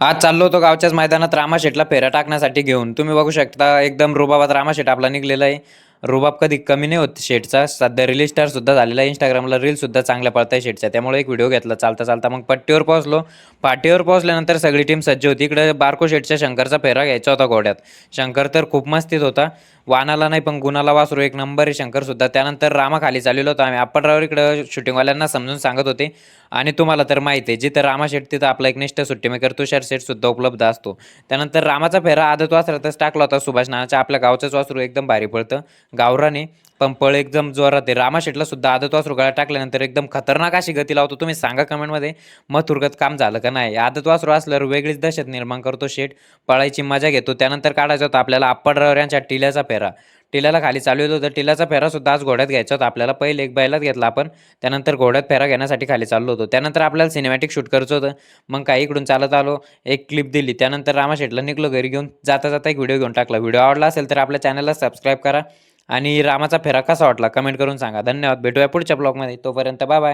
आज चाललो होतो गावच्याच मैदानात रामाशेटला फेऱ्या टाकण्यासाठी घेऊन. तुम्ही बघू शकता एकदम रुबाबात रामाशेट आपला निघलेला आहे. रुबाब कधी कमी नाही होत शेटचा. सध्या रील स्टार सुद्धा झालेला आहे. इंस्टाग्रामला रील सुद्धा चांगल्या पळताय शेटच्या. त्यामुळे एक व्हिडिओ घेतला चालता चालता. मग पट्टीवर पोहोचलो. पाटीवर पोहोचल्यानंतर सगळी टीम सज्ज होती. इकडे बारको शेटच्या शंकरचा फेरा घ्यायचा होता घोड्यात. शंकर तर खूप मस्तीत होता. वानाला नाही पण गुणाला वासरू एक नंबर आहे शंकर सुद्धा. त्यानंतर रामा खाली चाललेलो होतो आम्ही. अप्पा इकडं शूटिंगवाल्यांना समजून सांगत होते. आणि तुम्हाला तर माहिती आहे जिथं रामा शेट तिथं आपला एकनिष्ठ सुट्टी मेकर तुषार शेट सुद्धा उपलब्ध असतो. त्यानंतर रामाचा फेरा आदत वासरातच टाकला होता सुभाष नानाच्या. आपल्या गावचंच वासरू एकदम भारी पळतं गावराने, पण पळ एकदम जोरात आहे. रामा शेटला सुद्धा आदत वासरू गळ्यात टाकल्यानंतर एकदम खतरनाक अशी गती लावतो. तुम्ही सांगा कमेंटमध्ये मथुरगत काम झालं का नाही. आदत वासरू असल्यावर वेगळीच दहशत निर्माण करतो शेट. पळायची मजा घेतो. त्यानंतर काढायचा होता आपल्याला आप्पा यांच्या टिल्याचा फेरा. टिल्याला खाली चालवलं होतं. टिल्याचा फेरा सुद्धा आज घोड्यात घ्यायचा होता आपल्याला. पहिले एक बैलात घेतला आपण. त्यानंतर घोड्यात फेरा घेण्यासाठी खाली चाललो होतो. त्यानंतर आपल्याला सिनेमॅटिक शूट करायचं होतं. मग काही इकडून चालत आलो. एक क्लिप दिली. त्यानंतर रामाशेटला निघलो घरी घेऊन. जाता जाता एक व्हिडिओ घेऊन टाकला. व्हिडिओ आवडला असेल तर आपल्या चॅनलला सबस्क्राईब करा आणि रामाचा फेरा कसा वाटला कमेंट करून सांगा. धन्यवाद. भेटूया पुढच्या ब्लॉगमध्ये. तोपर्यंत बाय बाय.